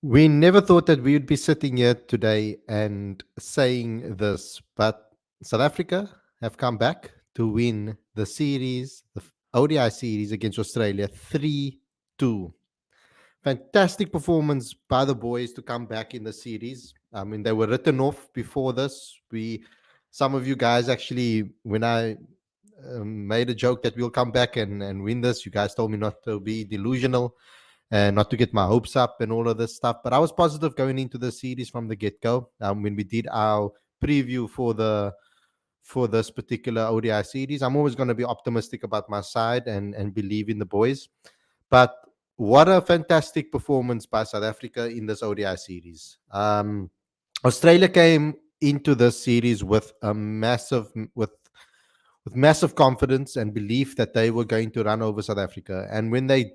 We never thought that we would be sitting here today and saying this, but South Africa have come back to win the series, the ODI series against Australia 3-2. Fantastic performance by the boys to come back in the series. I mean, they were written off before this. Some of you guys actually, when I made a joke that we'll come back and win this, you guys told me not to be delusional and not to get my hopes up and all of this stuff. But I was positive going into the series from the get go. When we did our preview for this particular ODI series, I'm always going to be optimistic about my side and believe in the boys. But what a fantastic performance by South Africa in this ODI series. Australia came into this series with massive confidence and belief that they were going to run over South Africa. And when they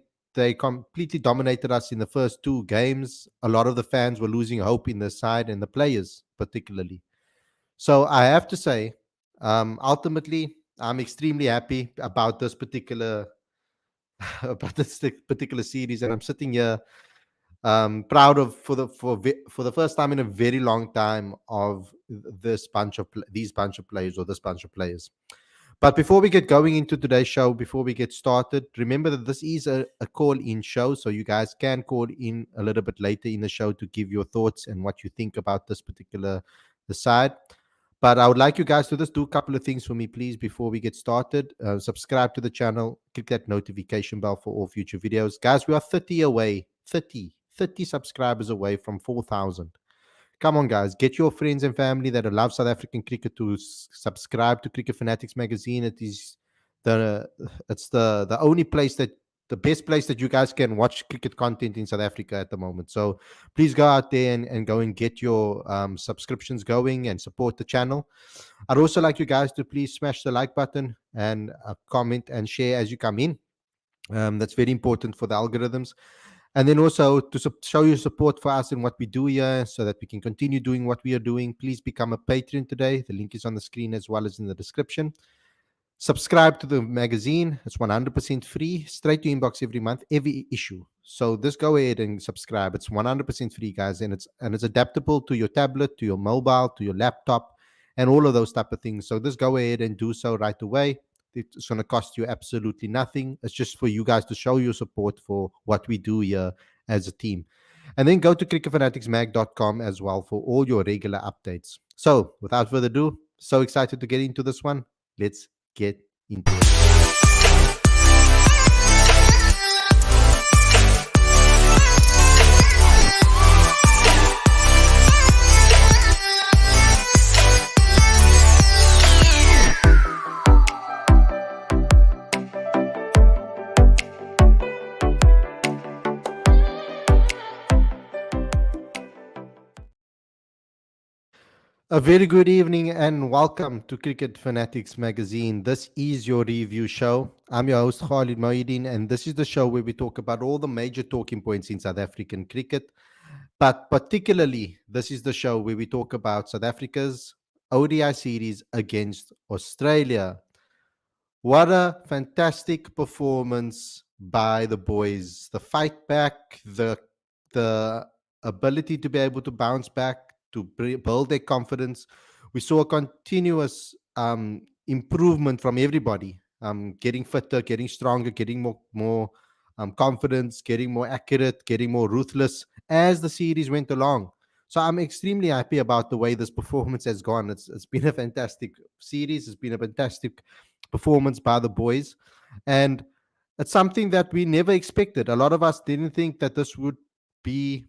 completely dominated us in the first two games, a lot of the fans were losing hope in the side and the players particularly. So I have to say, ultimately, I'm extremely happy about this particular about this particular series, and I'm sitting here proud of for the first time in a very long time of these bunch of players or this bunch of players. But before we get going into today's show, before we get started, remember that this is a call in show. So you guys can call in a little bit later in the show to give your thoughts and what you think about this particular the side. But I would like you guys to just do a couple of things for me, please, before we get started. Subscribe to the channel, click that notification bell for all future videos. Guys, we are 30 away, 30 subscribers away from 4,000. Come on, guys, get your friends and family that love South African cricket to subscribe to Cricket Fanatics magazine. The it's the only place that the best place that you guys can watch cricket content in South Africa at the moment. So please go out there and go and get your subscriptions going and support the channel. I'd also like you guys to please smash the like button and comment and share as you come in. That's very important for the algorithms. And then also to show your support for us and what we do here so that we can continue doing what we are doing, please become a patron today. The link is on the screen as well as in the description. Subscribe to the magazine. It's 100% free, straight to inbox every month, every issue. So just go ahead and subscribe. It's 100% free, guys, and it's adaptable to your tablet, to your mobile, to your laptop, and all of those type of things. So just go ahead and do so right away. It's going to cost you absolutely nothing. It's just for you guys to show your support for what we do here as a team. And then go to cricketfanaticsmag.com as well for all your regular updates. So without further ado, so excited to get into this one. Let's get into it. A very good evening and welcome to Cricket Fanatics magazine. This is your review show. I'm your host Khalid and this is the show where we talk about all the major talking points in South African cricket. But particularly, this is the show where we talk about South Africa's ODI series against Australia. What a fantastic performance by the boys. The fight back, the ability to be able to bounce back, to build their confidence. We saw a continuous improvement from everybody, getting fitter, getting stronger, getting more confidence, getting more accurate, getting more ruthless as the series went along. So I'm extremely happy about the way this performance has gone. It's been a fantastic series. It's been a fantastic performance by the boys, and it's something that we never expected. A lot of us didn't think that this would be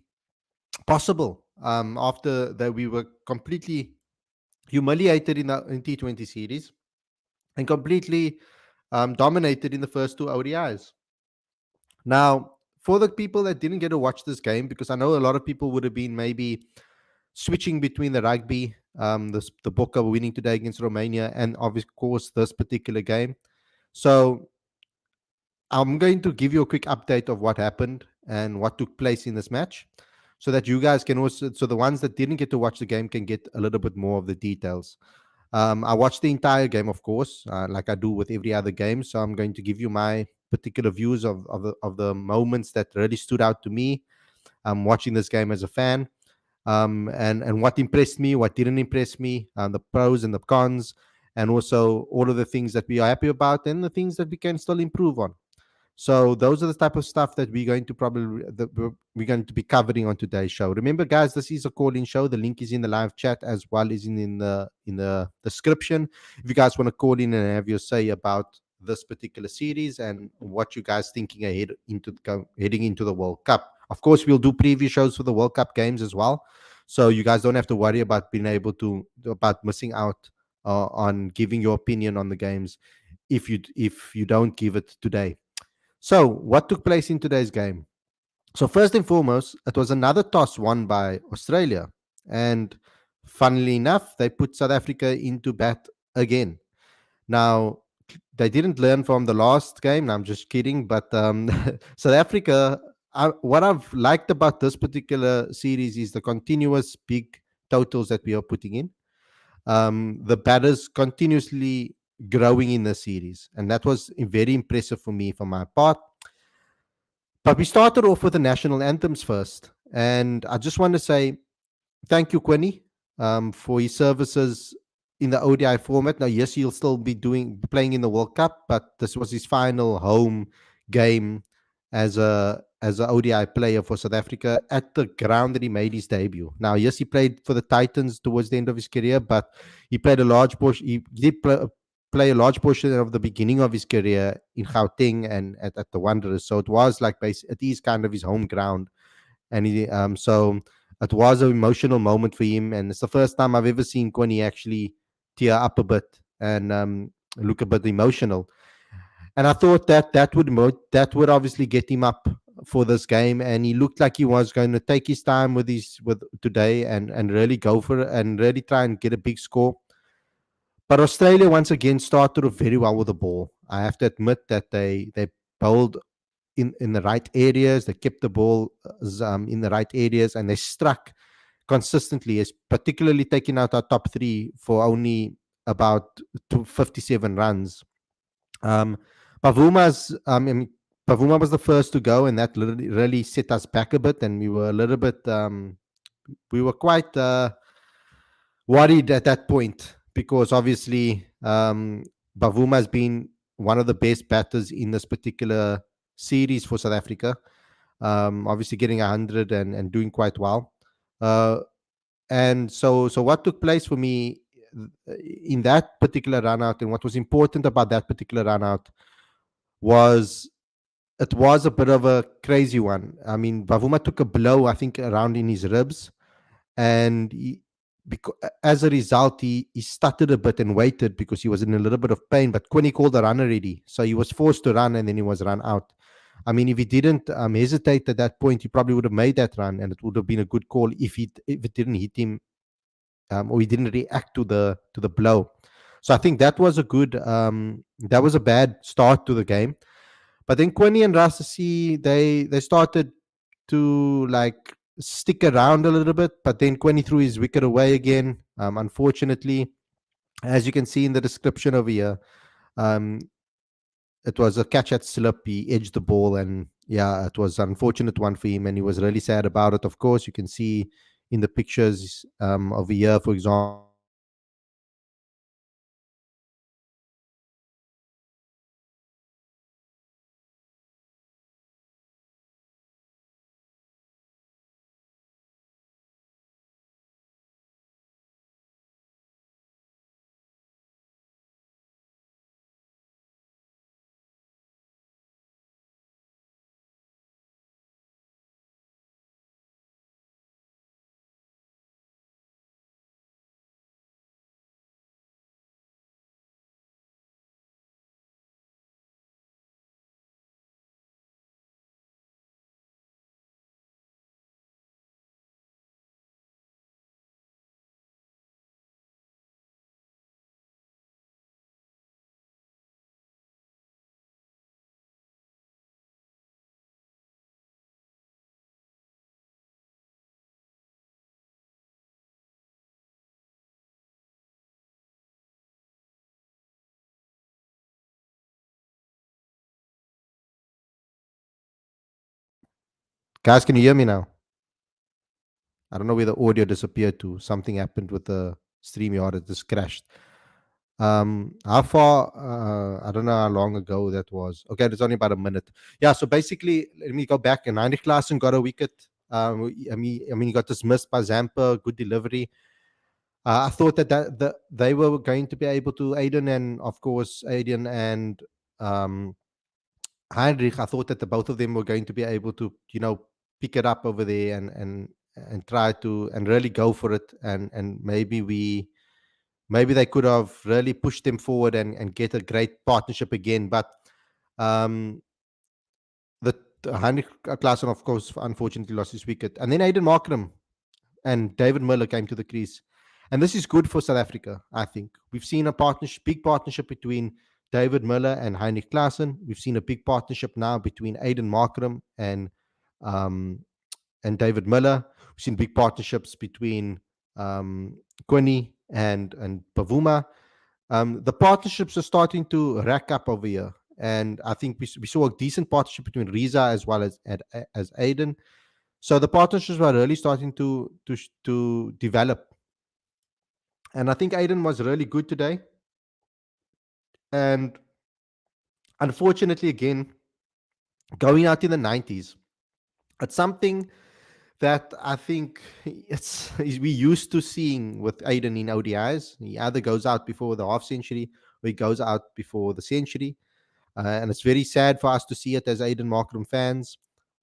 possible after that we were completely humiliated in T20 series and completely dominated in the first two ODIs. Now, for the people that didn't get to watch this game, because I know a lot of people would have been maybe switching between the rugby, the Boca winning today against Romania, and of course this particular game. So I'm going to give you a quick update of what happened and what took place in this match, so that you guys can also, so the ones that didn't get to watch the game can get a little bit more of the details. I watched the entire game, of course, like I do with every other game. So I'm going to give you my particular views of the moments that really stood out to me. watching this game as a fan, and what impressed me, what didn't impress me, the pros and the cons, and also all of the things that we are happy about and the things that we can still improve on. So those are the type of stuff that we're going to we're going to be covering on today's show. Remember, guys, this is a call-in show. The link is in the live chat as well as in the description. If you guys want to call in and have your say about this particular series and what you guys thinking heading into the World Cup. Of course, we'll do preview shows for the World Cup games as well, so you guys don't have to worry about being able to about missing out on giving your opinion on the games if you don't give it today. So, what took place in today's game? So, first and foremost, it was another toss won by Australia. And funnily enough, they put South Africa into bat again. Now, they didn't learn from the last game. No, I'm just kidding. But South Africa, what I've liked about this particular series is the continuous big totals that we are putting in. The batters continuously growing in the series. And that was very impressive for me for my part. But we started off with the national anthems first. And I just want to say thank you, Quinny, for his services in the ODI format. Now, yes, he'll still be playing in the World Cup, but this was his final home game as a ODI player for South Africa at the ground that he made his debut. Now, yes, he played for the Titans towards the end of his career, but he played a large portion. He did play a large portion of the beginning of his career in Gauteng and at the Wanderers. So it was like it is kind of his home ground, and so it was an emotional moment for him, and it's the first time I've ever seen Quinny actually tear up a bit and look a bit emotional. And I thought that would obviously get him up for this game, and he looked like he was going to take his time with today and really go for it and really try and get a big score. But Australia once again started off very well with the ball. I have to admit that they bowled in the right areas. They kept the ball in the right areas, and they struck consistently, is particularly taking out our top three for only about 57 runs. Um, Pavuma's, I mean, Pavuma was the first to go, and that really set us back a bit, and we were a little bit, we were quite worried at that point because obviously Bavuma has been one of the best batters in this particular series for South Africa. Obviously getting 100 and doing quite well. Uh, and so what took place for me in that particular run out, and what was important about that particular run out was it was a bit of a crazy one. I mean, Bavuma took a blow, I think, around in his ribs, and as a result, he stuttered a bit and waited because he was in a little bit of pain. But Quinny called the run already, so he was forced to run, and then he was run out. I mean, if he didn't hesitate at that point, he probably would have made that run, and it would have been a good call if it didn't hit him, or he didn't react to the blow. So I think that was a bad start to the game. But then Quinny and Rasasi, they started to like stick around a little bit, but then Quinny threw his wicket away again. Unfortunately, as you can see in the description over here, um, it was a catch at slip. He edged the ball, and yeah, it was an unfortunate one for him, and he was really sad about it. Of course, you can see in the pictures over here, for example, guys, can you hear me now? I don't know where the audio disappeared to. Something happened with the StreamYard. It just crashed. How far? I don't know how long ago that was. Okay, it's only about a minute. Yeah. So basically, let me go back. And Heinrich Klaassen got a wicket. I mean, he got dismissed by Zampa. Good delivery. I thought that they were going to be able to Aiden and of course Aiden and um, Heinrich. I thought that the both of them were going to be able to pick it up over there and try to and really go for it and maybe they could have really pushed them forward and get a great partnership again. But um, the Heinrich Klaassen, of course, unfortunately lost his wicket, and then Aiden Markram and David Miller came to the crease. And this is good for South Africa, I think. We've seen a big partnership between David Miller and Heinrich Klaassen. We've seen a big partnership now between Aiden Markram um, and David Miller. We've seen big partnerships between Quinny and Pavuma. The partnerships are starting to rack up over here. And I think we saw a decent partnership between Riza as well as Aiden. So the partnerships were really starting to develop, and I think Aiden was really good today. And unfortunately, again, going out in the 90s, it's something that I think we used to seeing with Aiden in ODIs. He either goes out before the half century or he goes out before the century. And it's very sad for us to see it as Aiden Markram fans.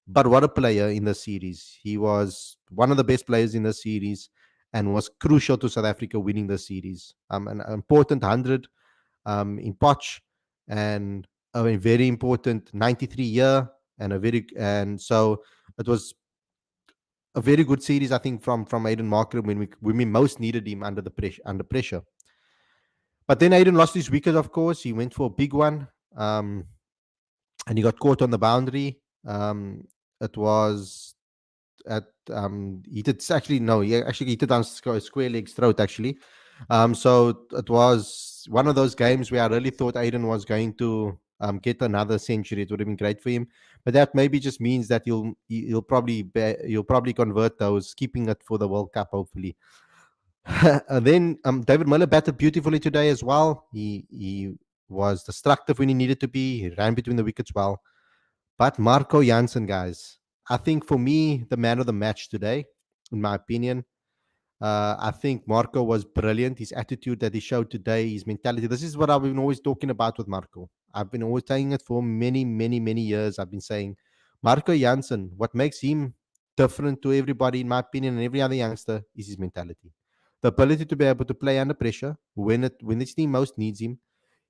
But what a player in the series. He was one of the best players in the series and was crucial to South Africa winning the series. An important 100 in Poch and a very important 93 year and so it was a very good series, I think, from Aiden Markram when we most needed him under pressure. But then Aiden lost his wicket, of course. He went for a big one. And he got caught on the boundary. It was at he did actually no, he actually hit it down square leg's throat actually. So it was one of those games where I really thought Aiden was going to get another century. It would have been great for him, but that maybe just means that he'll probably convert those, keeping it for the World Cup hopefully. And then David Miller batted beautifully today as well. He was destructive when he needed to be. He ran between the wickets well. But Marco Jansen, guys, I think for me, the man of the match today, in my opinion, I think Marco was brilliant. His attitude that he showed today, his mentality. This is what I've been always talking about with Marco. I've been always saying it for many, many, many years. I've been saying Marco Jansen, what makes him different to everybody, in my opinion, and every other youngster is his mentality. The ability to be able to play under pressure when his team most needs him.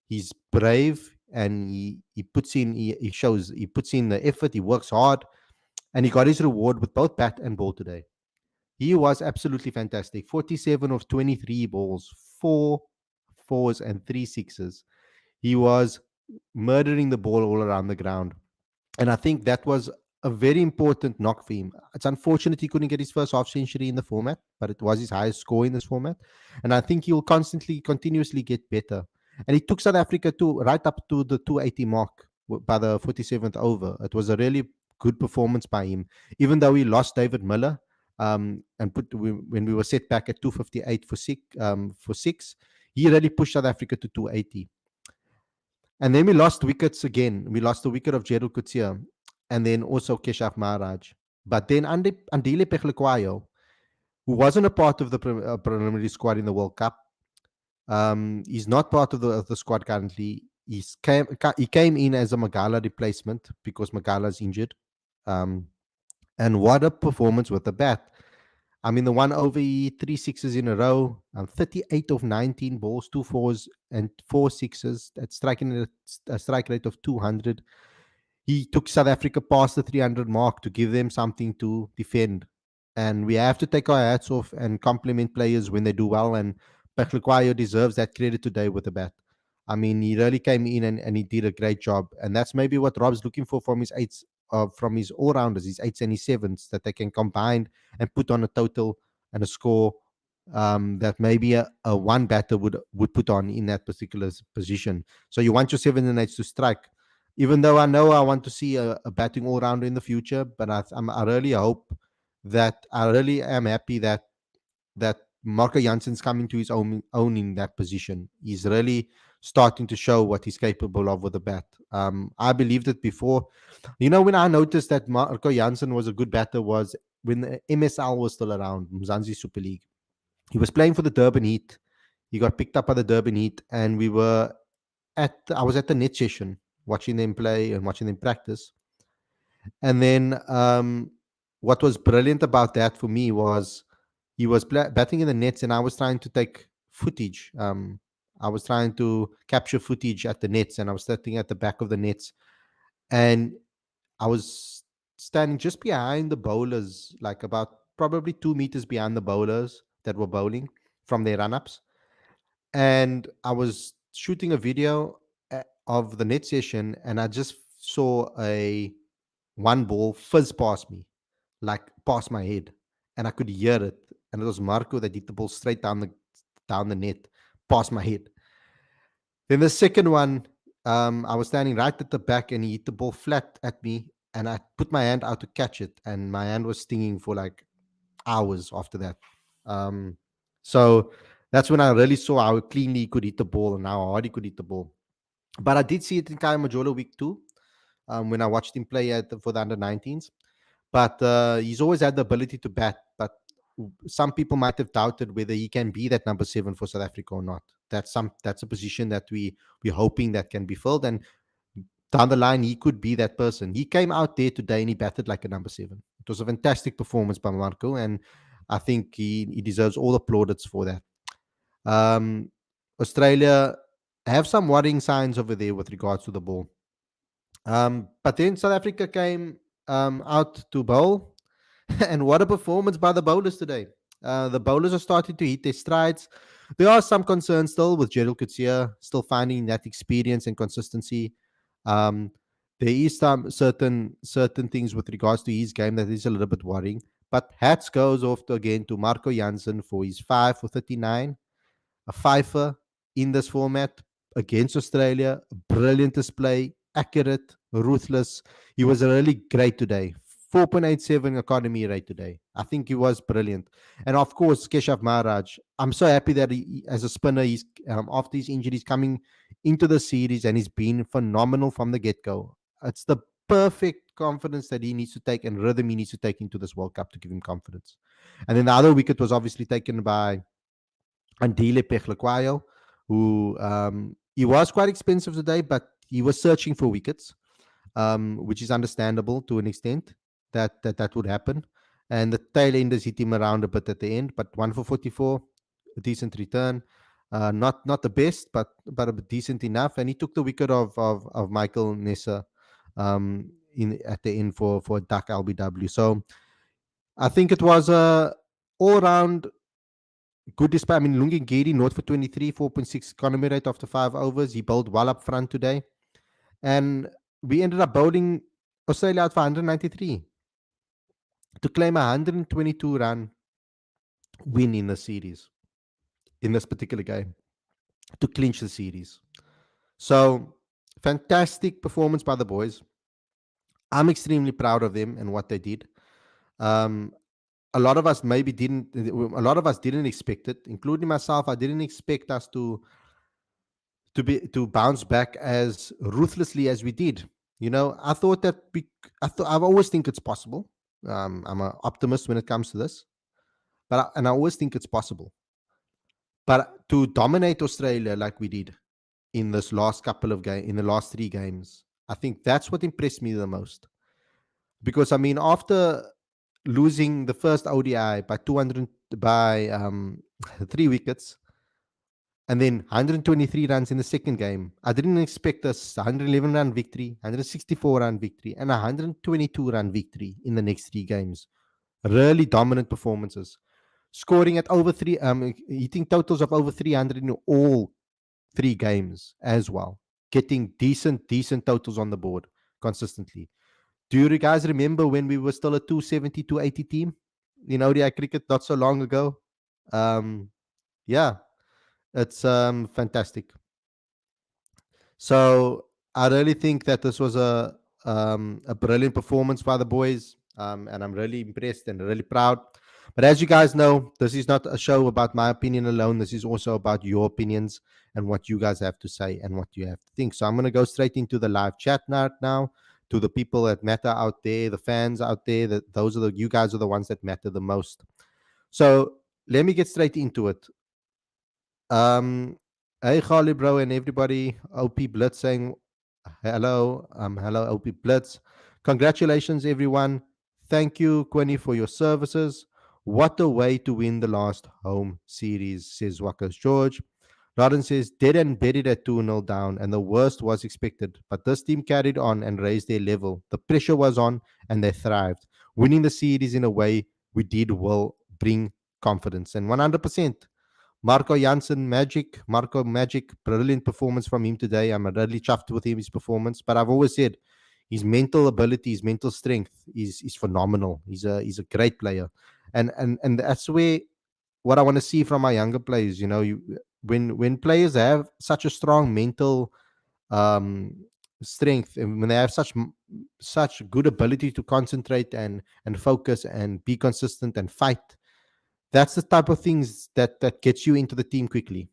He's brave and he puts in the effort, he works hard, and he got his reward with both bat and ball today. He was absolutely fantastic. 47 of 23 balls, four fours and three sixes. He was murdering the ball all around the ground. And I think that was a very important knock for him. It's unfortunate he couldn't get his first half century in the format, but it was his highest score in this format. And I think he'll continuously get better. And he took South Africa to right up to the 280 mark by the 47th over. It was a really good performance by him, even though he lost David Miller. When we were set back at 258 for six, he really pushed South Africa to 280. And then we lost wickets again. We lost the wicket of Gerald Coetzee and then also Keshav Maharaj. But then Andile Pechlekwayo, who wasn't a part of the preliminary squad in the World Cup, he's not part of the squad currently. He came in as a Magala replacement because Magala's injured. And what a performance with the bat. I mean, the one over, three sixes in a row, 38 of 19 balls, two fours and four sixes. That's striking at a strike rate of 200. He took South Africa past the 300 mark to give them something to defend. And we have to take our hats off and compliment players when they do well. And Pechlekwayo deserves that credit today with the bat. I mean, he really came in and he did a great job. And that's maybe what Rob's looking for from his eights, from his all-rounders, his eights and his sevens, that they can combine and put on a total and a score that maybe a one batter would put on in that particular position. So you want your sevens and eights to strike. Even though I know I want to see a batting all-rounder in the future, but I really hope that I really am happy that Marco Jansen's coming to his own in that position. He's really starting to show what he's capable of with the bat. I believed it before. When I noticed that Marco Jansen was a good batter was when the MSL was still around, Mzansi Super League. He was playing for the Durban Heat. He got picked up by the Durban Heat, and I was at the net session watching them play and watching them practice. And then what was brilliant about that for me was he was batting in the nets, and I was trying to take footage. I was trying to capture footage at the nets, and I was sitting at the back of the nets, and I was standing just behind the bowlers, like about probably 2 meters behind the bowlers that were bowling from their run ups. And I was shooting a video of the net session, and I just saw a one ball fizz past me, like past my head, and I could hear it. And it was Marco that hit the ball straight down the net, past my head. Then the second one, I was standing right at the back, and he hit the ball flat at me, and I put my hand out to catch it, and my hand was stinging for like hours after that. Um, so that's when I really saw how cleanly he could hit the ball and how hard he could hit the ball. But I did see it in Kaya Majola week 2, when I watched him play for the under 19s. But he's always had the ability to bat. But some people might have doubted whether he can be that number 7 for South Africa or not. That's a position that we're hoping that can be filled. And down the line, he could be that person. He came out there today and he batted like a number 7. It was a fantastic performance by Marco, and I think he deserves all the plaudits for that. Um, Australia have some worrying signs over there with regards to the ball. But then South Africa came out to bowl, and what a performance by the bowlers today. The bowlers are starting to hit their strides. There are some concerns still with Gerald Coetzee still finding that experience and consistency. Um, there is some certain things with regards to his game that is a little bit worrying. But hats goes off again to Marco Jansen for his 5 for 39, a fifer in this format against Australia. Brilliant display, accurate, ruthless. He was really great today. 4.87 academy rate today. I think he was brilliant. And of course, Keshav Maharaj. I'm so happy that as a spinner, he's after his injuries coming into the series, and he's been phenomenal from the get go. It's the perfect confidence that he needs to take and rhythm he needs to take into this World Cup to give him confidence. And then the other wicket was obviously taken by Andile Pechlekwayo, who he was quite expensive today, but he was searching for wickets, which is understandable to an extent that would happen. And the tail enders hit him around a bit at the end, but 1 for 44, a decent return. Not the best, but decent enough. And he took the wicket of Michael Nessa in at the end for a duck LBW. So I think it was a all round good display. I mean, Lungi Ngidi, North for 23, 4.6 economy rate after 5 overs. He bowled well up front today. And we ended up bowling Australia out for 193 to claim a 122 run win in the series, in this particular game, to clinch the series. So, fantastic performance by the boys. I'm extremely proud of them and what they did. Um, a lot of us didn't expect it, including myself. I didn't expect us to bounce back as ruthlessly as we did. I thought that I always think it's possible. I'm an optimist when it comes to this, and I always think it's possible. But to dominate Australia like we did in this last couple of games, in the last 3 games, I think that's what impressed me the most. Because I mean, after losing the first ODI by 200 by 3 wickets, and then 123 runs in the second game. I didn't expect a 111 run victory, 164 run victory, and a 122 run victory in the next 3 games. Really dominant performances. Scoring at over hitting totals of over 300 in all 3 games as well. Getting decent totals on the board consistently. Do you guys remember when we were still a 270, 280 team in ODI cricket not so long ago? Yeah, it's fantastic. So I really think that this was a brilliant performance by the boys. and I'm really impressed and really proud. But as you guys know, this is not a show about my opinion alone. This is also about your opinions and what you guys have to say and what you have to think. So I'm going to go straight into the live chat now to the people that matter out there, the fans out there. That those are the you guys are the ones that matter the most. So let me get straight into it. Um, hey Khalid, bro, and everybody. OP Blitz saying hello. Hello, OP Blitz. Congratulations, everyone. Thank you, Quinny, for your services. What a way to win the last home series, says Wackers George. Lawrence says, dead and buried at 2-0 down, and the worst was expected. But this team carried on and raised their level. The pressure was on, and they thrived. Winning the series in a way we did will bring confidence. And 100%. Marco Janssen, Magic. Marco Magic, brilliant performance from him today. I'm really chuffed with him, his performance. But I've always said his mental ability, his mental strength is phenomenal. He's a great player. And that's where what I want to see from our younger players. When players have such a strong mental um, strength, and when they have such good ability to concentrate and focus and be consistent and fight, that's the type of things that gets you into the team quickly.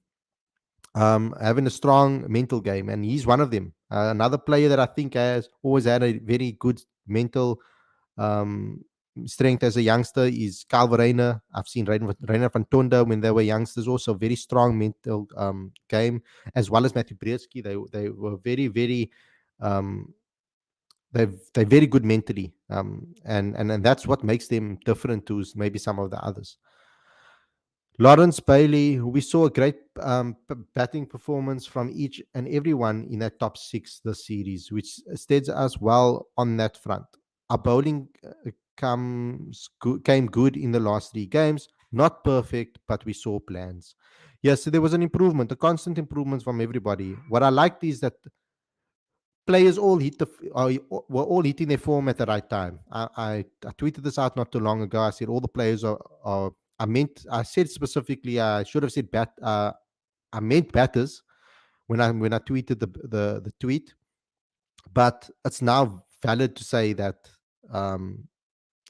Having a strong mental game, and he's one of them. Another player that I think has always had a very good mental um, strength as a youngster is Calvin Reiner. I've seen Reiner van Tonda when they were youngsters, also very strong mental game, as well as Matthew Brzezinski. They were very, very um, they're very good mentally, and that's what makes them different to maybe some of the others. Lawrence Bailey, we saw a great batting performance from each and everyone in that top six this series, which steads us well on that front. Our bowling came good in the last three games. Not perfect, but we saw plans. Yes, so there was an improvement, a constant improvement from everybody. What I liked is that players all were all hitting their form at the right time. I tweeted this out not too long ago. I said all the players are I said specifically I should have said I meant batters when I tweeted the tweet, but it's now valid to say that um,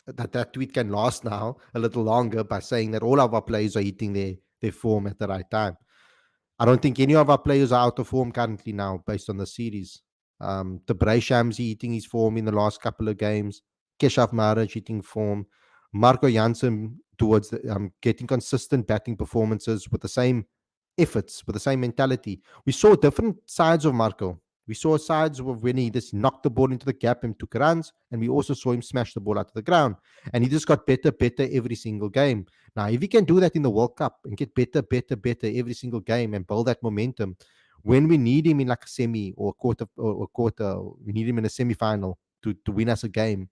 that tweet can last now a little longer by saying that all of our players are hitting their form at the right time. I don't think any of our players are out of form currently now based on the series. Debray Shamsi hitting his form in the last couple of games. Keshav Maharaj hitting form. Marco Janssen towards getting consistent batting performances with the same efforts, with the same mentality. We saw different sides of Marco. We saw sides of when he just knocked the ball into the gap and took runs, and we also saw him smash the ball out of the ground. And he just got better every single game. Now, if he can do that in the World Cup and get better every single game and build that momentum, when we need him in like a semi or a quarter, we need him in a semi-final to win us a game,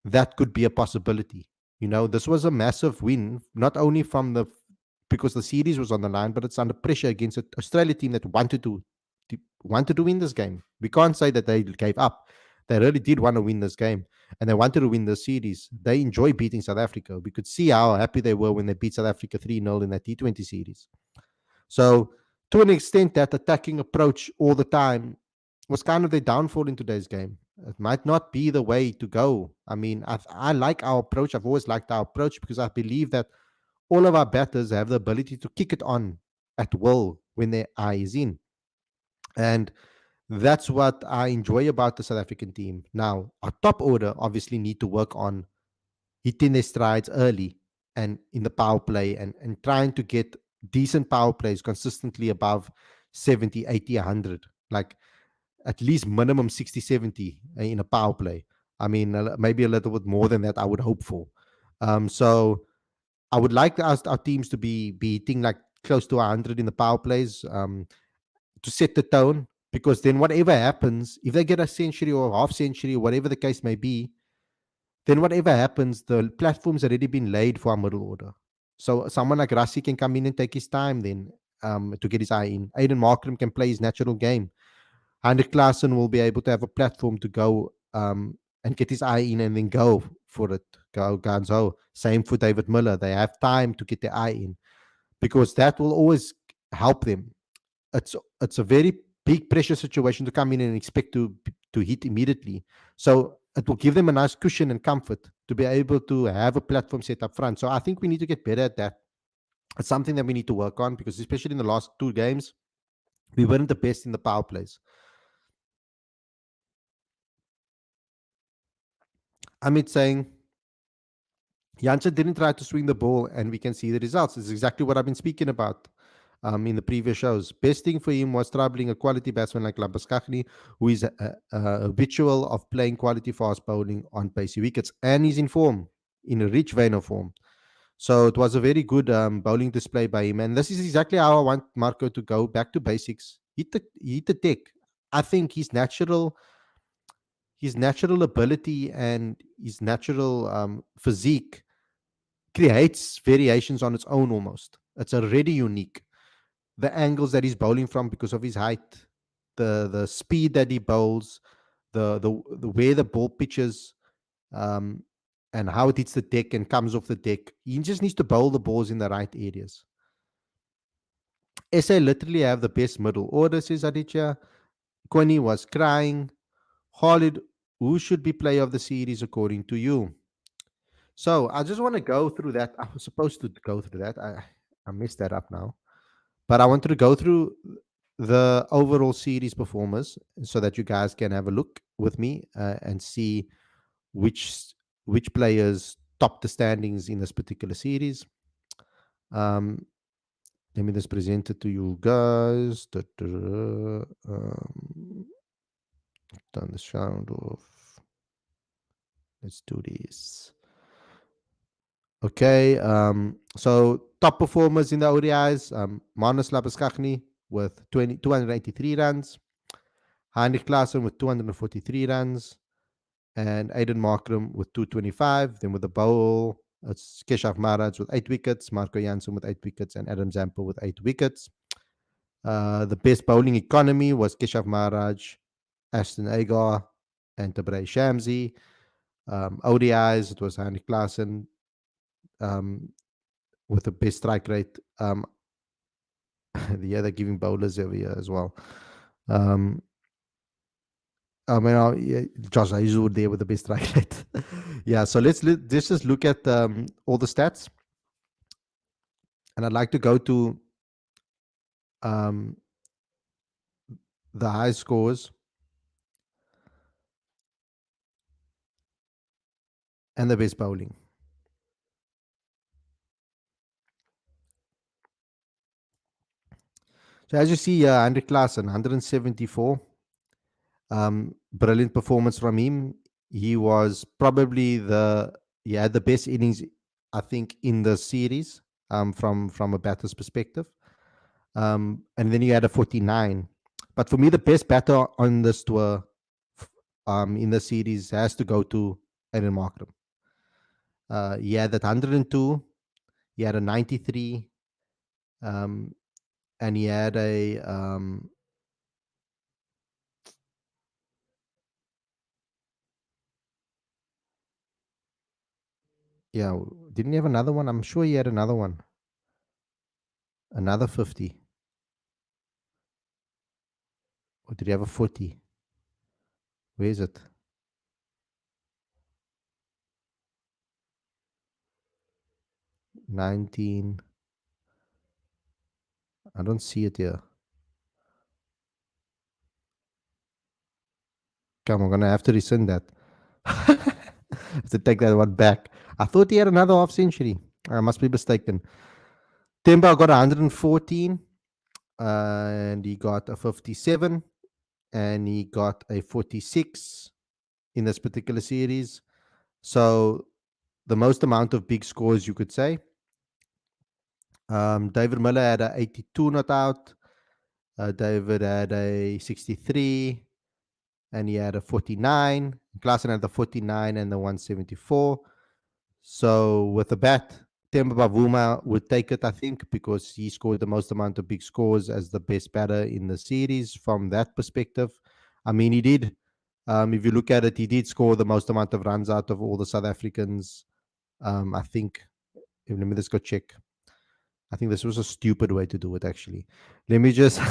that could be a possibility. This was a massive win, not only because the series was on the line, but it's under pressure against an Australia team that wanted to win this game. We can't say that they gave up. They really did want to win this game, and they wanted to win the series. They enjoy beating South Africa. We could see how happy they were when they beat South Africa 3-0 in that T20 series. So, to an extent, that attacking approach all the time was kind of their downfall in today's game. It might not be the way to go. I mean, I like our approach. I've always liked our approach because I believe that all of our batters have the ability to kick it on at will when their eye is in. And that's what I enjoy about the South African team. Now, our top order obviously need to work on hitting their strides early and in the power play and trying to get decent power plays consistently above 70, 80, 100. Like at least minimum 60, 70 in a power play. I mean, maybe a little bit more than that I would hope for. So I would like our teams to be hitting like close to 100 in the power plays to set the tone, because then whatever happens, if they get a century or a half century or whatever the case may be, then whatever happens, the platform's already been laid for our middle order. So someone like Rassi can come in and take his time then to get his eye in. Aiden Markram can play his natural game. Heinrich Klaassen will be able to have a platform to go and get his eye in and then go for it, go guns ho. Same for David Miller. They have time to get their eye in because that will always help them. It's a very big pressure situation to come in and expect to hit immediately. So it will give them a nice cushion and comfort to be able to have a platform set up front. So I think we need to get better at that. It's something that we need to work on because, especially in the last two games, we weren't the best in the power plays. Amit saying, Janssen didn't try to swing the ball, and we can see the results. It's exactly what I've been speaking about in the previous shows. Best thing for him was troubling a quality batsman like Labaskachny, who is habitual of playing quality fast bowling on pacey wickets, and he's in form, in a rich vein of form. So it was a very good bowling display by him, and this is exactly how I want Marco to go back to basics. Hit the deck. I think his natural ability and his natural physique creates variations on its own almost. It's already unique. The angles that he's bowling from because of his height, the speed that he bowls, the way the ball pitches, um, and how it hits the deck and comes off the deck. He just needs to bowl the balls in the right areas. SA literally have the best middle order, says Aditya. Connie was crying. Khalid, who should be player of the series according to you? So I just want to go through that. I was supposed to go through that. I messed that up now. But I wanted to go through the overall series performers so that you guys can have a look with me and see which which players top the standings in this particular series. Um, let me just present it to you guys. Turn the sound off. Let's do this. Okay. So top performers in the ODIs: Manus Labaskachny with 283 runs, Heinrich Klaassen with 243 runs, and Aiden Markram with 225. Then with the bowl, it's Keshav Maharaj with 8 wickets, Marco Jansen with 8 wickets, and Adam Zampa with 8 wickets. The best bowling economy was Keshav Maharaj, Ashton Agar, and Tabrei Shamsi. ODIs, it was Heinrich Klaassen with the best strike rate. The other giving bowlers every year as well. I mean, yeah, Josh Hazel there with the best strike rate. Yeah, so let's just look at all the stats, and I'd like to go to the high scores and the best bowling. So as you see, Andre Klaassen, 174. Brilliant performance from him. He was probably he had the best innings, I think, in the series from a batter's perspective. And then he had a 49. But for me, the best batter on this tour in the series has to go to Aiden Markram. He had that 102, he had a 93, and he had a yeah, didn't he have another one? I'm sure he had another one. Another 50. Or did he have a 40? Where is it? 19. I don't see it here. Come, I'm gonna have to rescind that. Have to take that one back. I thought he had another half century. I must be mistaken. Temba got 114, and he got a 57, and he got a 46 in this particular series. So the most amount of big scores you could say. David Miller had a 82 not out. David had a 63, and he had a 49. Klaassen had the 49 and the 174. So with the bat, Temba Bavuma would take it, I think, because he scored the most amount of big scores as the best batter in the series from that perspective. I mean, he did. If you look at it, he did score the most amount of runs out of all the South Africans. I think, let me just go check. I think this was a stupid way to do it, actually. Let me just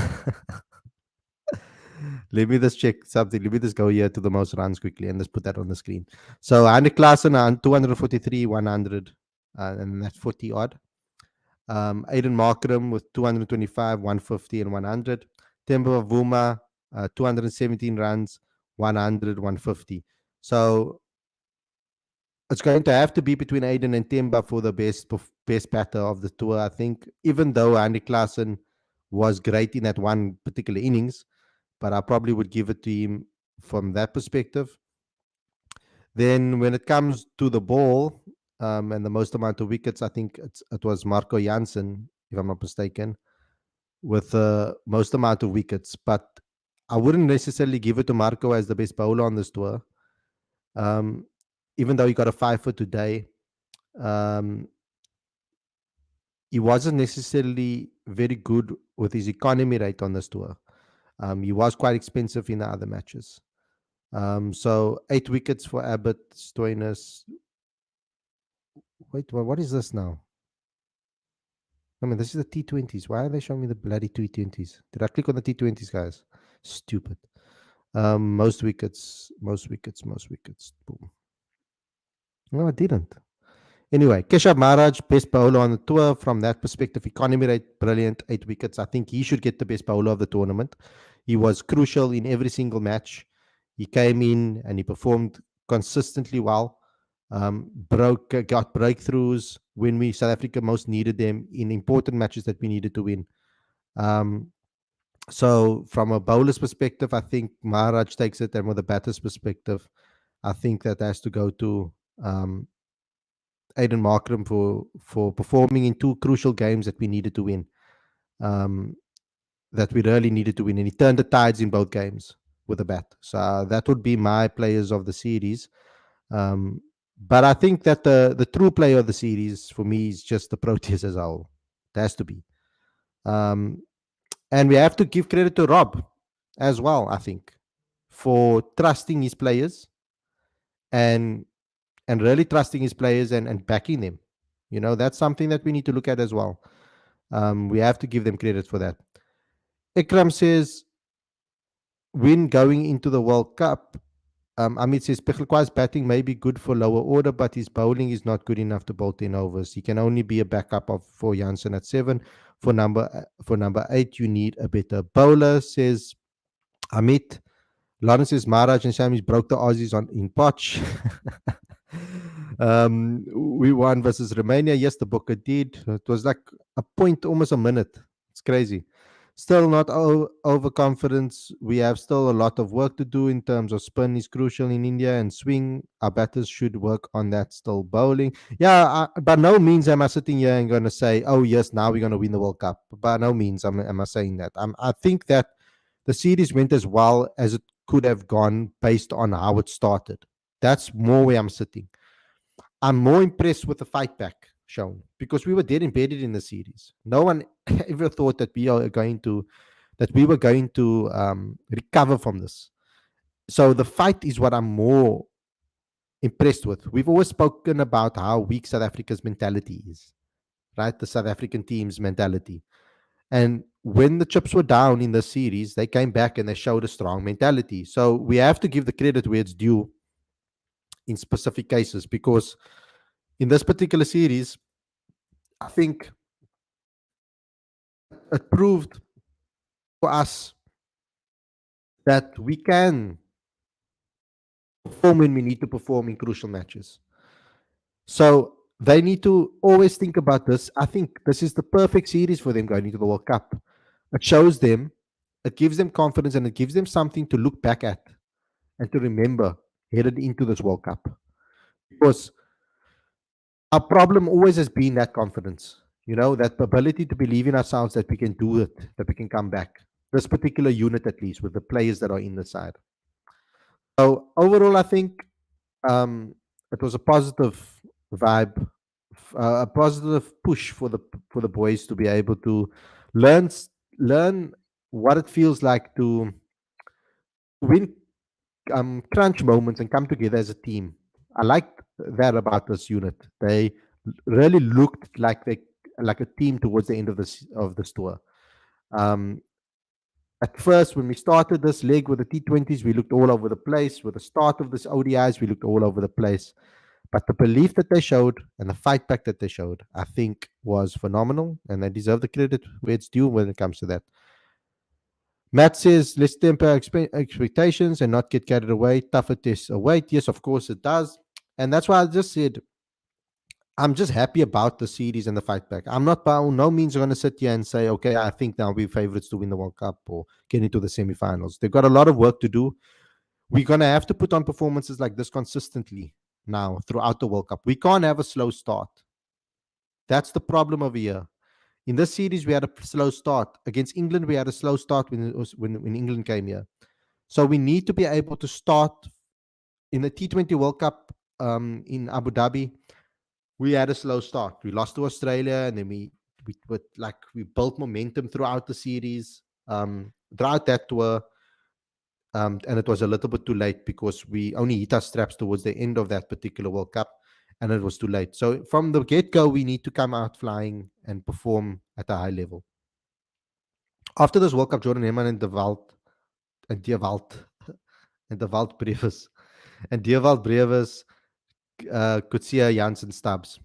Let me just check something. Let me just go here to the most runs quickly and just put that on the screen. So Andy Klaassen on 243, 100, and that's 40 odd. Aiden Markram with 225, 150, and 100. Temba Vuma, 217 runs, 100, 150. So it's going to have to be between Aiden and Temba for the best batter of the tour, I think. Even though Andy Klaassen was great in that one particular innings, but I probably would give it to him from that perspective. Then when it comes to the ball and the most amount of wickets, I think it was Marco Jansen, if I'm not mistaken, with the most amount of wickets. But I wouldn't necessarily give it to Marco as the best bowler on this tour, um, even though he got a 5 for today. Um, he wasn't necessarily very good with his economy rate on this tour. He was quite expensive in the other matches. So 8 wickets for Abbott, Stoinis. Wait, what is this now? I mean, this is the T20s. Why are they showing me the bloody T20s? Did I click on the T20s, guys? Stupid. Most wickets, most wickets, most wickets. Boom. No, I didn't. Anyway, Keshav Maharaj, best bowler on the tour. From that perspective, economy rate, brilliant, 8 wickets. I think he should get the best bowler of the tournament. He was crucial in every single match. He came in and he performed consistently well. Got breakthroughs when we South Africa most needed them in important matches that we needed to win. Um, so from a bowler's perspective, I think Maharaj takes it, and with a batter's perspective, I think that has to go to um, Aiden Markram for performing in two crucial games that we needed to win. Um, that we really needed to win, and he turned the tides in both games with a bat. So that would be my players of the series. Um, but I think that the true player of the series for me is just the Proteas as a whole. It has to be. Um, and we have to give credit to Rob as well, I think, for trusting his players and really trusting his players and backing them. You know, that's something that we need to look at as well. We have to give them credit for that. Ikram says, when going into the World Cup, Amit says Pechelqua's batting may be good for lower order, but his bowling is not good enough to bowl 10 overs. He can only be a backup for Janssen at 7. For number 8, you need a better bowler, says Amit. Lawrence says Maharaj and Shami's broke the Aussies in Poch. We won versus Romania. Yes, the Booker did. It was like a point, almost a minute. It's crazy. Still not overconfidence. We have still a lot of work to do in terms of spin is crucial in India and swing. Our batters should work on that still. Bowling. Yeah, by no means am I sitting here and going to say, oh, yes, now we're going to win the World Cup. By no means am I saying that. I think that the series went as well as it could have gone based on how it started. That's more where I'm sitting. I'm more impressed with the fight back shown because we were dead embedded in the series. No one ever thought that we were going to recover from this. So the fight is what I'm more impressed with. We've always spoken about how weak South Africa's mentality is, right? The South African team's mentality. And when the chips were down in the series, they came back and they showed a strong mentality. So we have to give the credit where it's due in specific cases because in this particular series, I think it proved for us that we can perform when we need to perform in crucial matches. So they need to always think about this. I think this is the perfect series for them going into the World Cup. It shows them, it gives them confidence, and it gives them something to look back at and to remember headed into this World Cup. Because our problem always has been that confidence, that ability to believe in ourselves that we can do it, that we can come back. This particular unit, at least, with the players that are in the side. So overall, I think it was a positive vibe, a positive push for the boys to be able to learn learn what it feels like to win crunch moments and come together as a team. I liked that about this unit. They really looked like a team towards the end of this tour. Um, At first, when we started this leg with the T20s, we looked all over the place. With the start of this ODIs, we looked all over the place. But the belief that they showed and the fight back that they showed, I think, was phenomenal, and they deserve the credit where it's due when it comes to that. Matt says, let's temper expectations and not get carried away. Tougher tests await. Yes, of course it does. And that's why I just said, I'm just happy about the series and the fight back. I'm not by no means going to sit here and say, okay, I think now we're favorites to win the World Cup or get into the semifinals. They've got a lot of work to do. We're going to have to put on performances like this consistently now throughout the World Cup. We can't have a slow start. That's the problem over here. In this series, we had a slow start. Against England, we had a slow start when England came here. So we need to be able to start in the T20 World Cup in Abu Dhabi. We had a slow start. We lost to Australia, and then we built momentum throughout the series, throughout that tour. And it was a little bit too late because we only hit our straps towards the end of that particular World Cup, and it was too late. So from the get-go, we need to come out flying and perform at a high level. After this World Cup, Jordan Heman and Dewald Brevis and Dewald Brevis could see a Janssen Stubbs.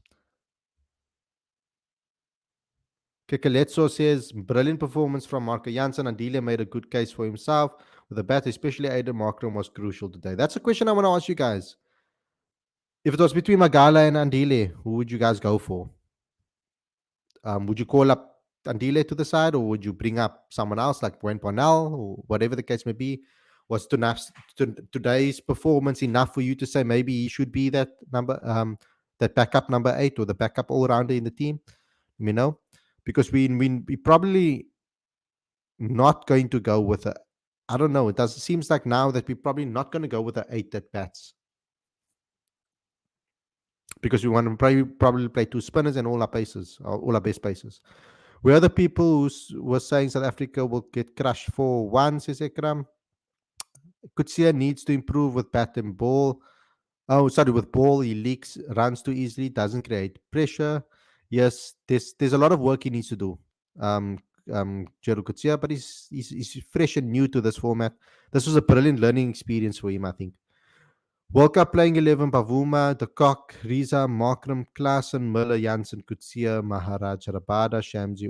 Kikeletso says, brilliant performance from Marco Janssen. Andile made a good case for himself with the bat, especially Aiden Markram was crucial today. That's a question I want to ask you guys. If it was between Magala and Andile, who would you guys go for? Would you call up Andile to the side, or would you bring up someone else like Wayne Parnell, or whatever the case may be? Was today's performance enough for you to say maybe he should be that that backup number 8 or the backup all-rounder in the team? You know, because we probably not going to go with I don't know. It seems like now that we're probably not going to go with an 8 that bats, because we want to probably play 2 spinners and all our best paces. We are the people who were saying South Africa will get crushed 4-1, says Ekram. Kutsia needs to improve with bat and ball. Oh, sorry, with ball, he leaks, runs too easily, doesn't create pressure. Yes, there's a lot of work he needs to do. Jeru Kutsia, but he's fresh and new to this format. This was a brilliant learning experience for him, I think. World Cup playing 11, Bavuma, De Kock, Riza, Markram, Klaassen, Miller, Janssen, Kutsia, Maharaj, Rabada, Shamsi,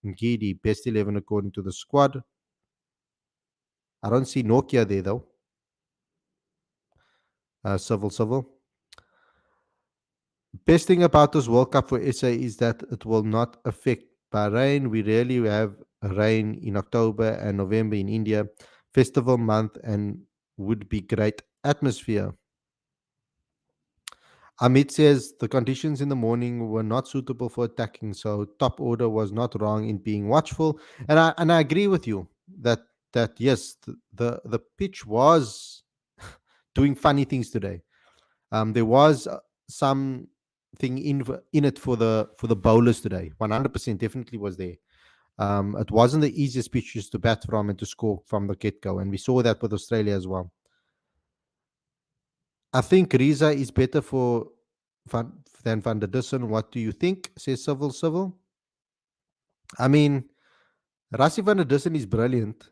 Ngidi. Best 11 according to the squad. I don't see Nokia there, though. Civil. Best thing about this World Cup for SA is that it will not affect Bahrain. We rarely have rain in October and November in India. Festival month and would be great atmosphere. Amit says the conditions in the morning were not suitable for attacking, so top order was not wrong in being watchful. And I agree with you that yes, the pitch was doing funny things today. There was something in it for the bowlers today. 100% definitely was there. It wasn't the easiest pitches to bat from and to score from the get-go, and we saw that with Australia as well. I think Riza is better than Van der Dussen. What do you think? Says Civil. I mean, Rassie Van der Dussen is brilliant.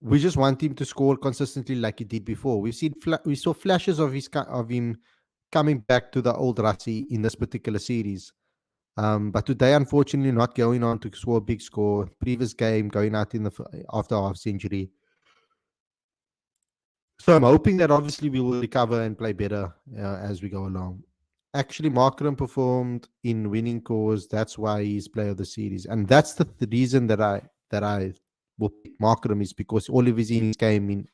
We just want him to score consistently like he did before. We saw flashes of him coming back to the old Rassie in this particular series. But today, unfortunately, not going on to score a big score. Previous game going out after half century. So I'm hoping that obviously we will recover and play better as we go along. Actually, Markram performed in winning cause. That's why he's player of the series, and that's the reason that I will pick Markram, is because all of his innings came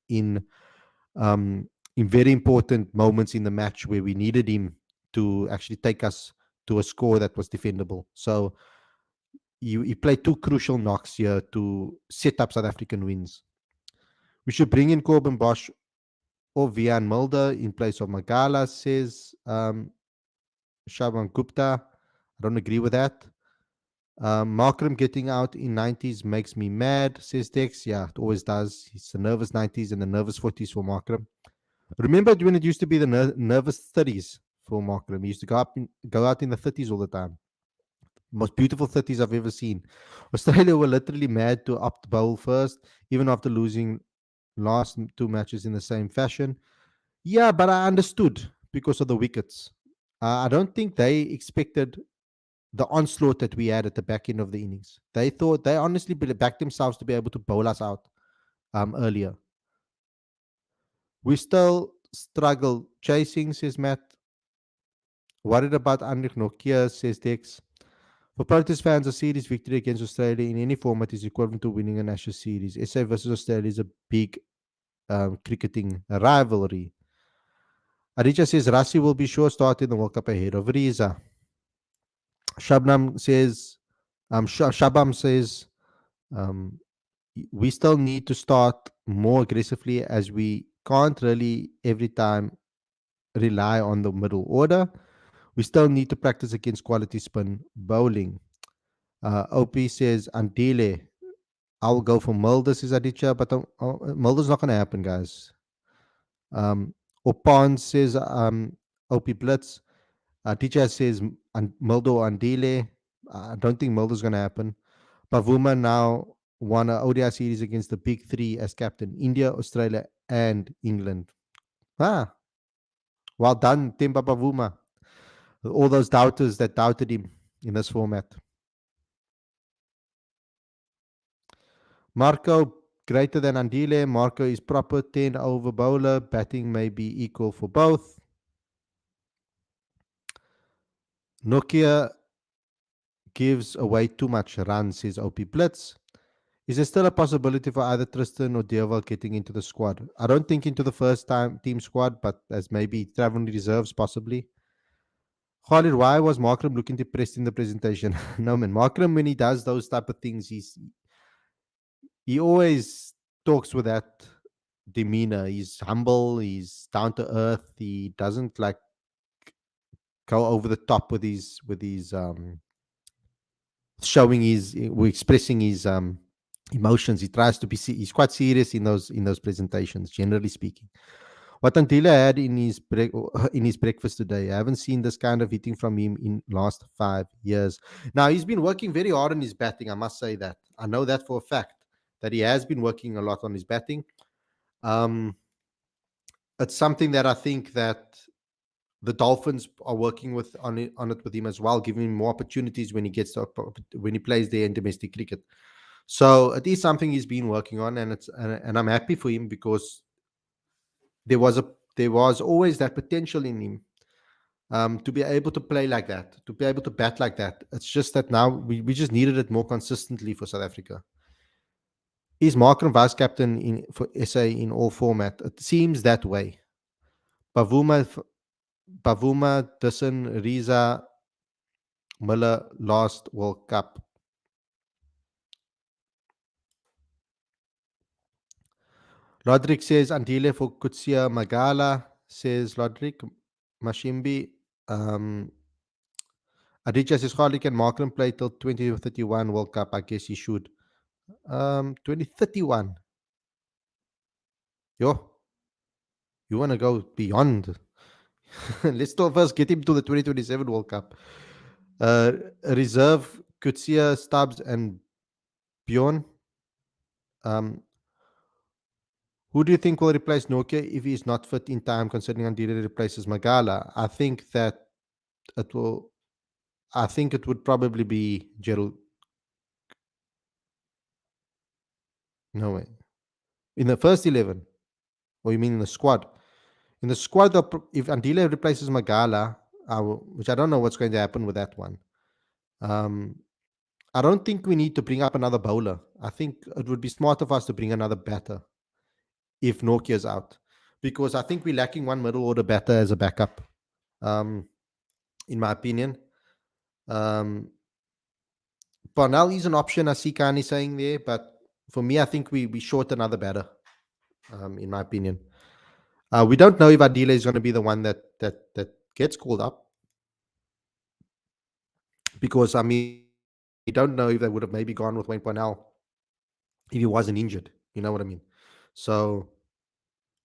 in very important moments in the match where we needed him to actually take us to a score that was defendable. So he played 2 crucial knocks here to set up South African wins. We should bring in Corbin Bosch or Vian Mulder in place of Magala, says Shaban Gupta. I don't agree with that. Markram getting out in 90s makes me mad, says Dex. Yeah, it always does. It's the nervous 90s and the nervous 40s for Markram. Remember when it used to be the nervous 30s for Markram? He used to go out in the 30s all the time. Most beautiful 30s I've ever seen. Australia were literally mad to opt bowl first, even after losing last two matches in the same fashion. Yeah, but I understood because of the wickets. I don't think they expected the onslaught that we had at the back end of the innings. They thought they honestly backed themselves to be able to bowl us out earlier. We still struggle chasing, says Matt. Worried about Andrik Nokia, says Dex. For Proteas fans, a series victory against Australia in any format is equivalent to winning an Ashes series. SA versus Australia is a big cricketing rivalry. Aditya says Rasi will be sure starting the World Cup ahead of Riza. Shabnam says, Shabam says, um, we still need to start more aggressively as we can't really every time rely on the middle order. We still need to practice against quality spin bowling. OP says Andile. I'll go for Mulder, says Aditya, but Mulder's not going to happen, guys. Opan says OP Blitz. Aditya says Mulder Andile. I don't think Mulder's going to happen. Pavuma now won an ODI series against the big three as captain: India, Australia, and England. Ah, well done, Timba Pavuma. All those doubters that doubted him in this format. Marco greater than Andile. Marco is proper 10 over bowler. Batting may be equal for both. Nokia gives away too much runs, says OP Blitz. Is there still a possibility for either Tristan or Deval getting into the squad? I don't think into the first time team squad, but as maybe traveling reserves possibly. Khalid, why was Markram looking depressed in the presentation? No man, Markram when he does those type of things, he always talks with that demeanor. He's humble, he's down to earth, he doesn't like go over the top with his showing his expressing his emotions. He tries to be he's quite serious in those presentations, generally speaking. What Antila had in his breakfast today, I haven't seen this kind of hitting from him in last 5 years. Now he's been working very hard on his batting. I must say that I know that for a fact that he has been working a lot on his batting. Um, it's something that I think that the Dolphins are working on it with him as well, giving him more opportunities when he gets when he plays there in domestic cricket. So it is something he's been working on, and I'm happy for him because there was a there was always that potential in him to be able to play like that, to be able to bat like that. It's just that now we just needed it more consistently for South Africa. Is Markram vice captain for SA in all format? It seems that way. Pavuma, Pavuma, Dussen, Riza, Miller last World Cup. Roderick says Andile for Kutsia Magala, says Roderick. Mashimbi. Aditya says Khalid can Markram play till 2031 World Cup. I guess he should. 2031. Yo, you want to go beyond? Let's still first get him to the 2027 World Cup. Reserve Kutsia, Stubbs, and Bjorn. Who do you think will replace Nokia if he's not fit in time, considering Andile replaces Magala? I think that it will. I think it would probably be Gerald. No way. In the first 11, or you mean in the squad? In the squad, if Andile replaces Magala, which I don't know what's going to happen with that one. Um, I don't think we need to bring up another bowler. I think it would be smart of us to bring another batter if Nokia's out, because I think we're lacking one middle order batter as a backup, in my opinion. Parnell is an option, I see Kani saying there, but for me, I think we short another batter, in my opinion. We don't know if Adila is going to be the one that gets called up, because I mean, we don't know if they would have maybe gone with Wayne Parnell if he wasn't injured. You know what I mean? So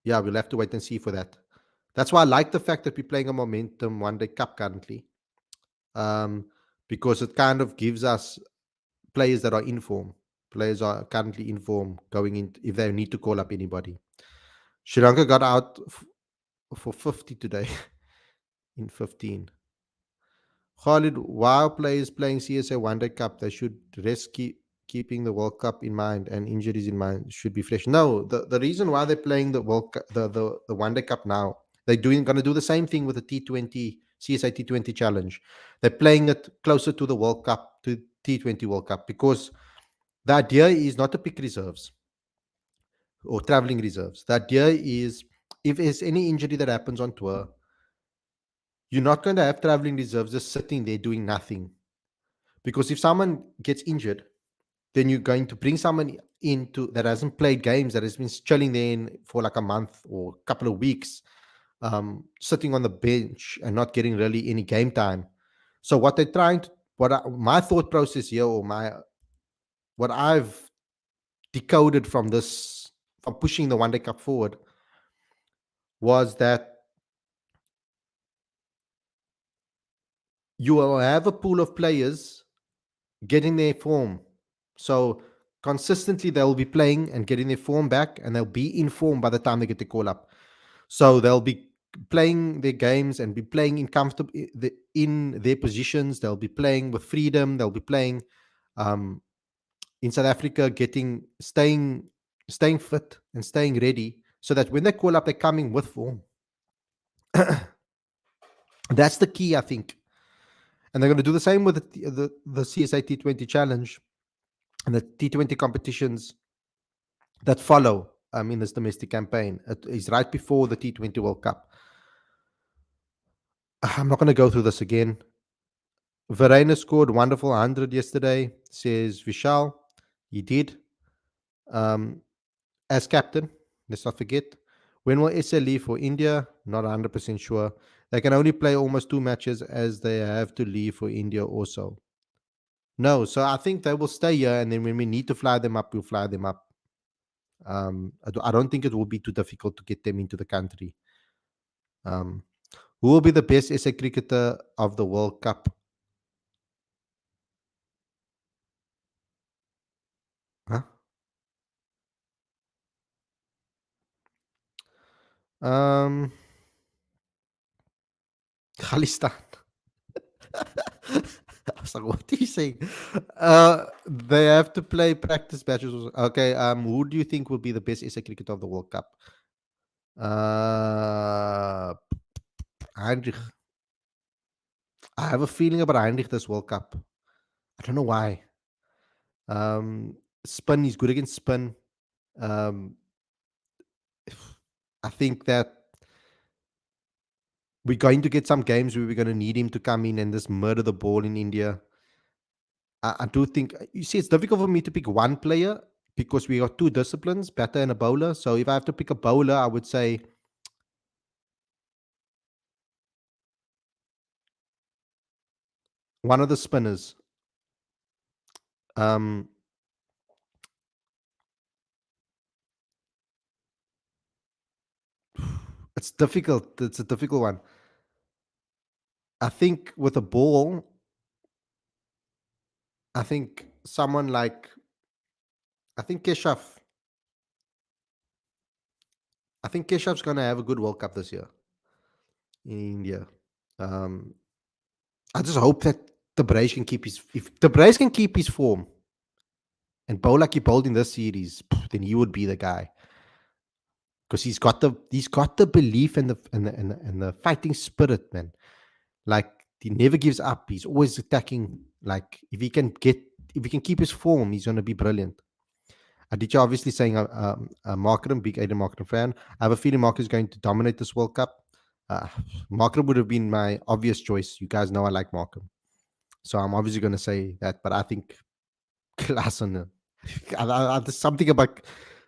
yeah, we'll have to wait and see for that. That's why I like the fact that we're playing a momentum one day cup currently. because it kind of gives us players that are in form. Players are currently in form going in if they need to call up anybody. Sri Lanka got out for 50 today in 15. Khalid, while players playing CSA One Day Cup, they should rest keeping the World Cup in mind and injuries in mind should be fresh. No, the reason why they're playing the World Cup, the One Day Cup now, they're going to do the same thing with the T20 CSA T20 Challenge. They're playing it closer to the World Cup, to T20 World Cup, because the idea is not to pick reserves or traveling reserves. The idea is if there's any injury that happens on tour, you're not going to have traveling reserves just sitting there doing nothing. Because if someone gets injured, then you're going to bring someone into that hasn't played games, that has been chilling there for like a month or a couple of weeks, sitting on the bench and not getting really any game time. So what they're trying to, my thought process here, or what I've decoded from this, from pushing the One Day Cup forward, was that you will have a pool of players getting their form. So consistently they'll be playing and getting their form back, and they'll be in form by the time they get the call up. So they'll be playing their games and be playing in comfortable in their positions. They'll be playing with freedom. They'll be playing in South Africa, staying fit and staying ready, so that when they call up, they're coming with form. That's the key, I think. And they're going to do the same with the CSA T20 Challenge and the T20 competitions that follow in this domestic campaign. It is right before the T20 World Cup. I'm not going to go through this again. Verena scored wonderful 100 yesterday, says Vishal. He did. As captain, let's not forget. When will SA leave for India? Not 100% sure. They can only play almost 2 matches as they have to leave for India also. No, so I think they will stay here, and then when we need to fly them up, we'll fly them up. I don't think it will be too difficult to get them into the country. Who will be the best SA cricketer of the World Cup? Huh? Khalistan. I was like, what are you saying? They have to play practice matches. Okay. Who do you think will be the best SA cricketer of the World Cup? Heinrich. I have a feeling about Heinrich this World Cup. I don't know why. Spin. He's good against spin. Um, I think that we're going to get some games where we're going to need him to come in and just murder the ball in India. I do think, you see, it's difficult for me to pick one player because we got 2 disciplines, batter and a bowler. So if I have to pick a bowler, I would say one of the spinners. Um, it's difficult. It's a difficult one. I think with a ball, I think someone like, I think Keshav. I think Keshav's going to have a good World Cup this year in India. Um, I just hope that the Brace can keep his, if the Brace can keep his form and bowl like he bowled in this series, then he would be the guy. Because he's got the belief and the fighting spirit, man. Like, he never gives up. He's always attacking. Like, if he can keep his form, he's going to be brilliant. Aditya obviously saying Markram, big Aiden Markram fan. I have a feeling Markram is going to dominate this World Cup. Markram would have been my obvious choice. You guys know I like Markram, so I'm obviously going to say that. But I think Klaassen,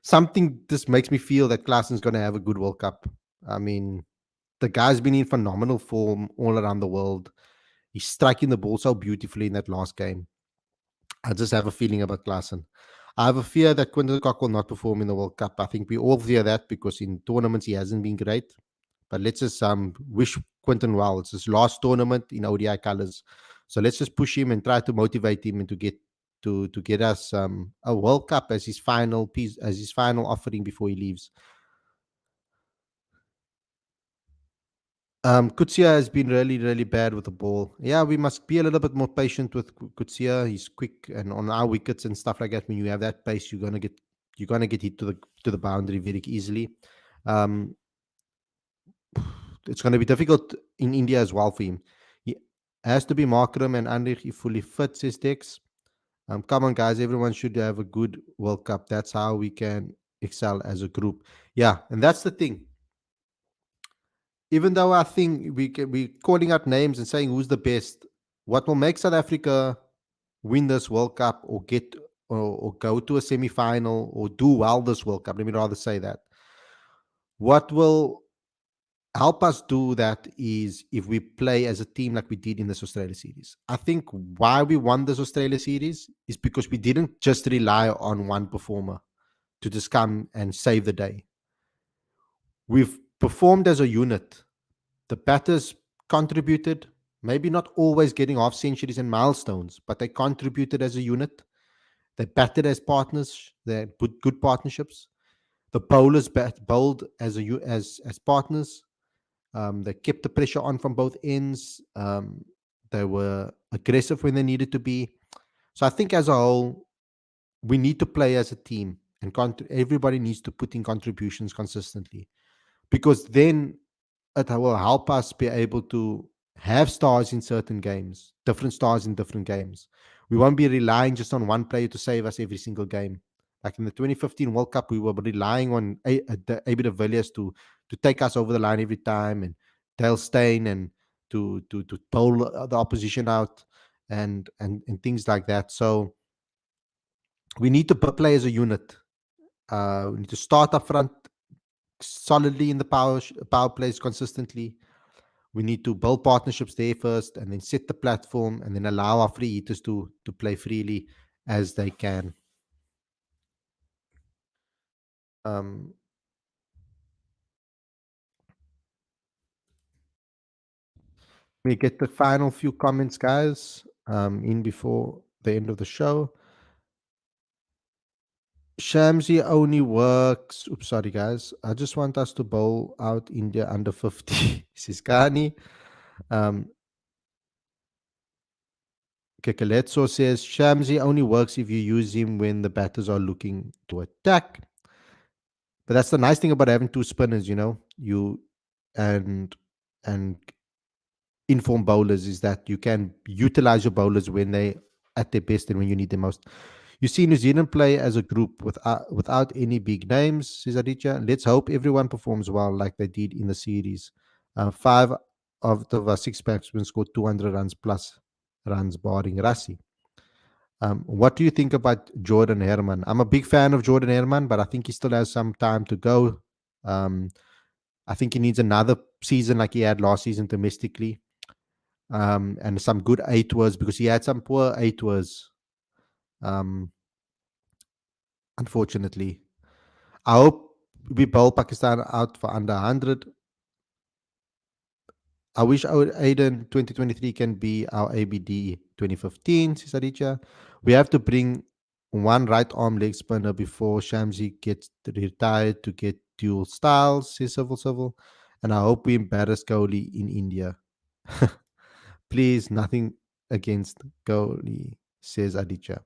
something just makes me feel that Klaassen's going to have a good World Cup. I mean, the guy's been in phenomenal form all around the world. He's striking the ball so beautifully in that last game. I just have a feeling about Klaassen. I have a fear that Quinton Cock will not perform in the World Cup. I think we all fear that because in tournaments he hasn't been great. But let's just wish Quinton well. It's his last tournament in ODI colours. So let's just push him and try to motivate him and to get us a World Cup as his final piece, as his final offering before he leaves. Kutsia has been really, really bad with the ball. Yeah, we must be a little bit more patient with Kutsia. He's quick, and on our wickets and stuff like that, when you have that pace, you're gonna get hit to the boundary very easily. Um, it's going to be difficult in India as well for him. He has to be Markram and Andrich if fully fit, says Dex. Come on, guys, everyone should have a good World Cup. That's how we can excel as a group. Yeah, and that's the thing. Even though I think we calling out names and saying who's the best, what will make South Africa win this World Cup or or go to a semi-final or do well this World Cup, let me rather say that. What will help us do that is if we play as a team like we did in this Australia series. I think why we won this Australia series is because we didn't just rely on one performer to just come and save the day. We've performed as a unit. The batters contributed, maybe not always getting half centuries and milestones, but they contributed as a unit. They batted as partners. They put good partnerships. The bowlers bowled as partners. They kept the pressure on from both ends. They were aggressive when they needed to be. So I think as a whole, we need to play as a team, and everybody needs to put in contributions consistently, because then it will help us be able to have stars in certain games, different stars in different games. We won't be relying just on one player to save us every single game. Like in the 2015 World Cup, we were relying on Abid de Villiers to take us over the line every time, and Dale Steyn, and to bowl the opposition out, and things like that. So we need to play as a unit. We need to start up front solidly in the power plays consistently. We need to build partnerships there first, and then set the platform, and then allow our free hitters to play freely as they can. Um, we get the final few comments, guys, in before the end of the show. Shamsi only works. Oops, sorry, guys. I just want us to bowl out India under 50. Siskani. Um, Kekeletso says Shamsi only works if you use him when the batters are looking to attack. But that's the nice thing about having two spinners, you and and inform bowlers, is that you can utilize your bowlers when they at their best and when you need them most. You see New Zealand play as a group without any big names, says Aditya. Let's hope everyone performs well like they did in the series. Five of the six batsmen scored 200 runs plus runs, barring Rassi. What do you think about Jordan Herman? I'm a big fan of Jordan Herman, but I think he still has some time to go. Um, I think he needs another season like he had last season domestically, and some good eight was, because he had some poor eight was, um, unfortunately. I hope we bowl Pakistan out for under 100. I wish our Aiden 2023 can be our ABD 2015, says Aditya. We have to bring one right arm leg spinner before Shamsi gets retired to get dual styles, says Civil. And I hope we embarrass Kohli in India. Please, nothing against Kohli, says Aditya.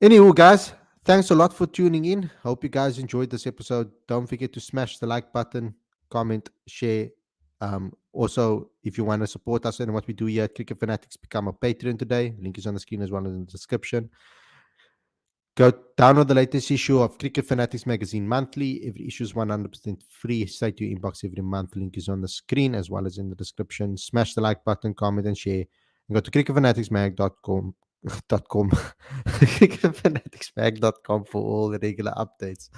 Anywho, guys, thanks a lot for tuning in. Hope you guys enjoyed this episode. Don't forget to smash the like button, comment, share. Also, if you want to support us and what we do here at Cricket Fanatics, become a Patreon today. Link is on the screen as well as in the description. Go download the latest issue of Cricket Fanatics magazine monthly. Every issue is 100% free. Straight to your inbox every month. Link is on the screen as well as in the description. Smash the like button, comment, and share. And go to cricketfanaticsmag.com cricketfanaticsmag.com for all the regular updates.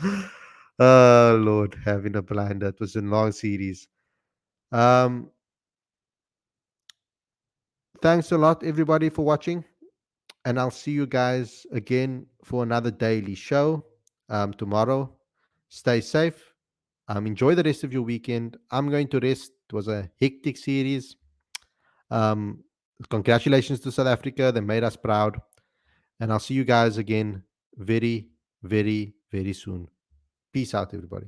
Oh Lord, having a blinder. It was a long series. Um, thanks a lot, everybody, for watching. And I'll see you guys again for another daily show tomorrow. Stay safe. Enjoy the rest of your weekend. I'm going to rest. It was a hectic series. Congratulations to South Africa. They made us proud. And I'll see you guys again very, very, very soon. Peace out, everybody.